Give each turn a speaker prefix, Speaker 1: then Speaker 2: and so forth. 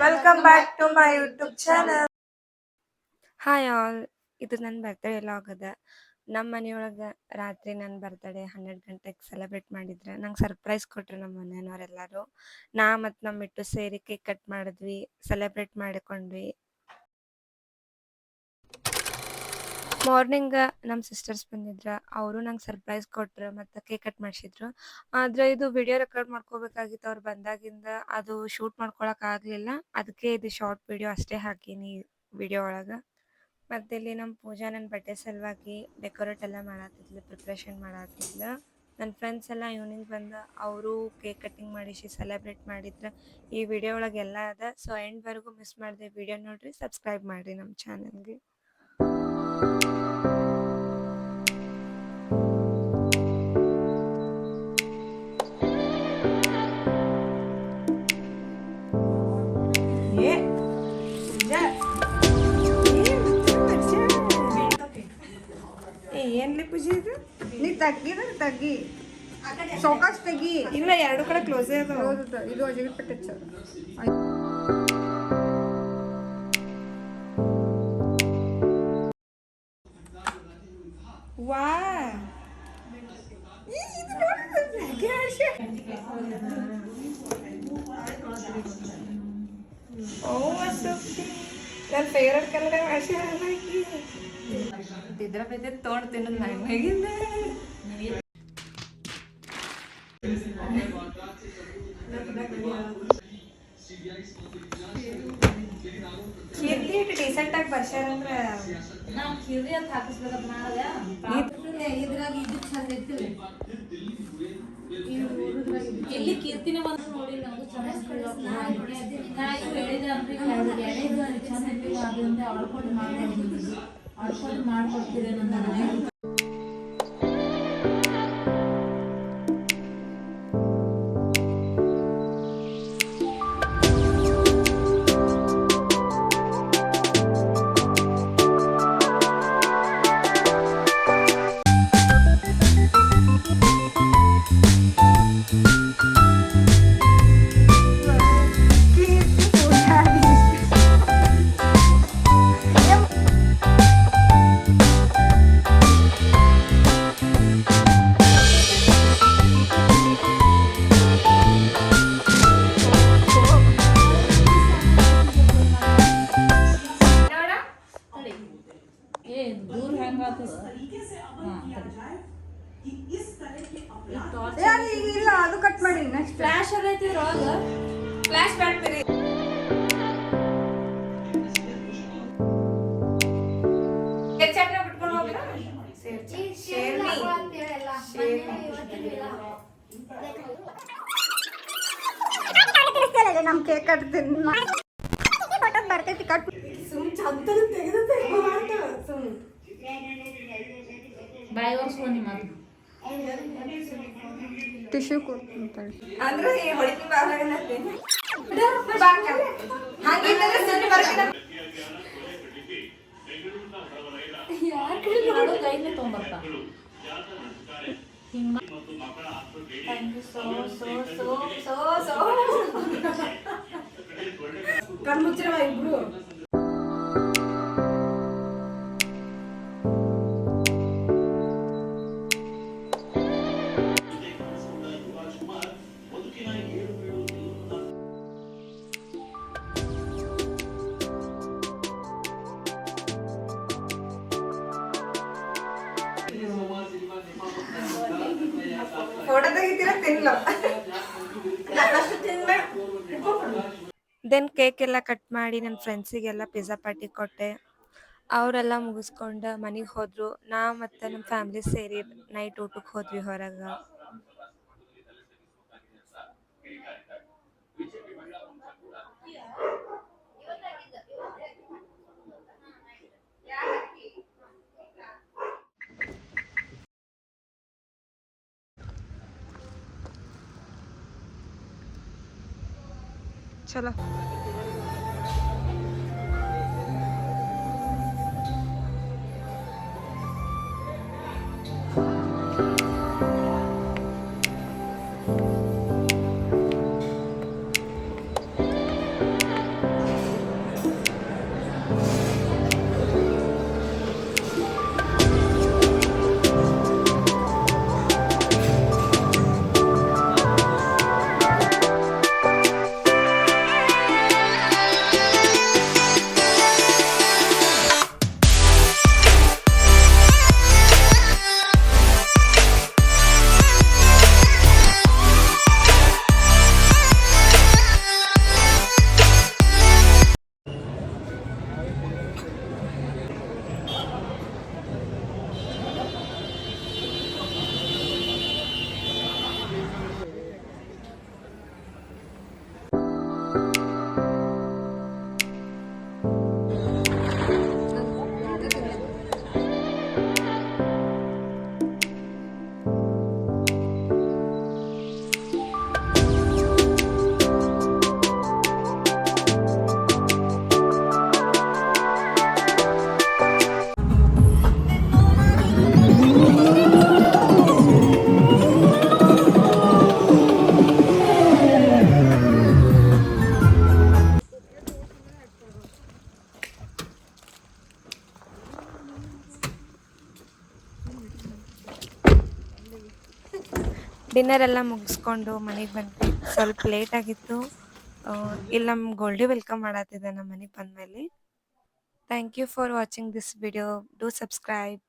Speaker 1: Welcome back to my YouTube channel.
Speaker 2: Hi all, ಇದು ನನ್ನ birthday vlog ಅದ. ನಮ್ಮ ಮನೆಯೊಳಗೆ ರಾತ್ರಿ ನನ್ನ ಬರ್ತ್ಡೇ 12 ಗಂಟೆಗೆ ಸೆಲೆಬ್ರೇಟ್ ಮಾಡಿದ್ರೆ ನಂಗೆ ಸರ್ಪ್ರೈಸ್ ಕೊಟ್ಟರು ನಮ್ಮ ಮನೆಯವರೆಲ್ಲರೂ. ನಾ ಮತ್ತು ನಮ್ಮ ಮಿಟ್ಟು ಸೇರಿ ಕೇಕ್ ಕಟ್ ಮಾಡಿದ್ವಿ, ಸೆಲೆಬ್ರೇಟ್ ಮಾಡಿಕೊಂಡ್ವಿ. ಮಾರ್ನಿಂಗ್ ನಮ್ಮ ಸಿಸ್ಟರ್ಸ್ ಬಂದಿದ್ರು, ಅವರು ನಂಗೆ ಸರ್ಪ್ರೈಸ್ ಕೊಟ್ಟರು ಮತ್ತು ಕೇಕ್ ಕಟ್ ಮಾಡಿಸಿದ್ರು. ಆದರೆ ಇದು ವಿಡಿಯೋ ರೆಕಾರ್ಡ್ ಮಾಡ್ಕೋಬೇಕಾಗಿತ್ತು ಅವ್ರು ಬಂದಾಗಿಂದ, ಅದು ಶೂಟ್ ಮಾಡ್ಕೊಳಕ್ಕಾಗಲಿಲ್ಲ. ಅದಕ್ಕೆ ಇದು ಶಾರ್ಟ್ ವಿಡಿಯೋ ಅಷ್ಟೇ ಹಾಕೀನಿ ವಿಡಿಯೋ ಒಳಗೆ. ಮತ್ತು ಇಲ್ಲಿ ನಮ್ಮ ಪೂಜಾ ನನ್ನ ಬಡ್ಡೆ ಸಲುವಾಗಿ ಡೆಕೋರೇಟ್ ಎಲ್ಲ ಮಾಡತ್ತಿದ್ಲು, ಪ್ರಿಪ್ರೇಷನ್ ಮಾಡತ್ತಿದ್ಲು. ನನ್ನ ಫ್ರೆಂಡ್ಸ್ ಎಲ್ಲ ಈವ್ನಿಂಗ್ ಬಂದು ಅವರು ಕೇಕ್ ಕಟ್ಟಿಂಗ್ ಮಾಡಿಸಿ ಸೆಲೆಬ್ರೇಟ್ ಮಾಡಿದ್ರು. ಈ ವಿಡಿಯೋ ಒಳಗೆ ಎಲ್ಲ ಅದ. ಸೊ ಎಂಡ್ವರೆಗೂ ಮಿಸ್ ಮಾಡಿದೆ ವಿಡಿಯೋ ನೋಡಿರಿ, ಸಬ್ಸ್ಕ್ರೈಬ್ ಮಾಡಿರಿ ನಮ್ಮ ಚಾನಲ್ಗೆ.
Speaker 1: ಏನ್ಲಿ ಪೂಜೆ ಇದು?
Speaker 3: ನೀ ತಗ್ಗಿ ಸೌಕಾಶ್ ತೆಗಿ.
Speaker 1: ಇಲ್ಲ, ಎರಡು ಕಡೆ ಕ್ಲೋಸೇ ಅದ.
Speaker 3: ಇದು ಅಜಿಗೆ ಪಟ್ಟೆ
Speaker 1: ವಾ, ನನ್ನ ಫೇವ್ರೆಟ್ ಕಲರ್ ಮಾಡ್ಸ್ಯಾರ.
Speaker 4: ಇದ್ರ ಬಗ್ಗೆ ತೊಗೊಂಡು ತಿನ್ನೋದು ನಾನು ಹೇಗಿಂದ
Speaker 1: ಕೀರ್ತಿ ಡೀಸೆಂಟ್ ಆಗಿ ಬರ್ಸ್ಯಾರಂದ್ರ
Speaker 4: ನಾವು ಕಿವಿ ಅಂತ ಹಾಕಿಸ್ಬೇಕಂತ ಮಾಡಿದೆ. ಇದ್ರಾಗ ಇದು ಚಂದ ಇರ್ತಿಲ್ಲ, ಇಲ್ಲಿ ಕೀರ್ತಿನ ಬಂದು ನೋಡಿ ನಮಗೂ ಚಂದ ನಾ ಇವು ಹೇಳಿದೆ ಅಂದ್ರೆ ಚಂದ ಇರ್ತಿಲ್ಲ, ಅದರಿಂದ ಆಡ್ಕೊಂಡು ಮಾಡ್ಕೊಡ್ತೀರಿ ನನ್ನ.
Speaker 3: ಇಲ್ಲ, ಅದು ಕಟ್ ಮಾಡಿ. ನೆಕ್ಸ್ಟ್
Speaker 4: ಫ್ಲಾಶ್ ಆಗೈತಿ ಒಳಗ,
Speaker 1: ಫ್ಲಾಶ್ ಮಾಡ್ತೀರಿ. ಬಿಟ್ಕೊಂಡು ಹೋಗ್ಲಾ?
Speaker 3: ನಮ್ ಕೇಕ್ ಕಟ್ತೀನಿ ಬರ್ತೈತಿ. ಕಟ್
Speaker 1: ಸುಮ್ ಚಂದ ತೆಗೆದು ಸುಮ್
Speaker 4: ಬಾಯಿ ಒರ್ಸ್ಕೊಂಡು ಮಾತು
Speaker 3: ಟಿಶ್ಯೂ ಕೊಡ್ತೀನಿ.
Speaker 1: ಅಂದ್ರೆ ಹೊಡಿತಿ ಬಾಗ್ಲಾಗತ್ತೆ ಹಾಗಿದ್ರೆ ಸುಮ್ಮನೆ ಬರ್ತೀನಿ.
Speaker 4: ಯಾರು ಕೈಲಿ ತೊಗೊಂಬರ್ತಾ ಹಿಂಗ.
Speaker 1: ಥ್ಯಾಂಕ್ ಯು ಸೋ ಕಣ್ಮುಚ್ಚಿರವ ಇಬ್ರು. ಫೋಟೋ ತೆಗಿತೀರ ತಿನ್ಲ
Speaker 2: ದೆನ್ ಕೇಕ್ ಎಲ್ಲ ಕಟ್ ಮಾಡಿ ನನ್ನ ಫ್ರೆಂಡ್ಸಿಗೆಲ್ಲ ಪಿಜ್ಜಾ ಪಾರ್ಟಿ ಕೊಟ್ಟೆ. ಅವರೆಲ್ಲ ಮುಗಿಸ್ಕೊಂಡು ಮನೆಗೆ ಹೋದರು. ನಾ ಮತ್ತು ನಮ್ಮ ಫ್ಯಾಮ್ಲಿ ಸೇರಿ ನೈಟ್ ಊಟಕ್ಕೆ ಹೋದ್ವಿ ಹೊರಗೆ. ಚಲೋ. ಡಿನ್ನರ್ ಎಲ್ಲ ಮುಗಿಸ್ಕೊಂಡು ಮನೆಗೆ ಬಂದ್ವಿ. ಸ್ವಲ್ಪ ಲೇಟ್ ಆಗಿತ್ತು. ಇಲ್ಲಿ ನಮ್ಮ ಗೋಲ್ಡಿ ವೆಲ್ಕಮ್ ಮಾಡತ್ತಿದ್ದೆ ನಮ್ಮ ಮನೆಗೆ ಬಂದಮೇಲೆ. Thank you for watching this video. Do subscribe.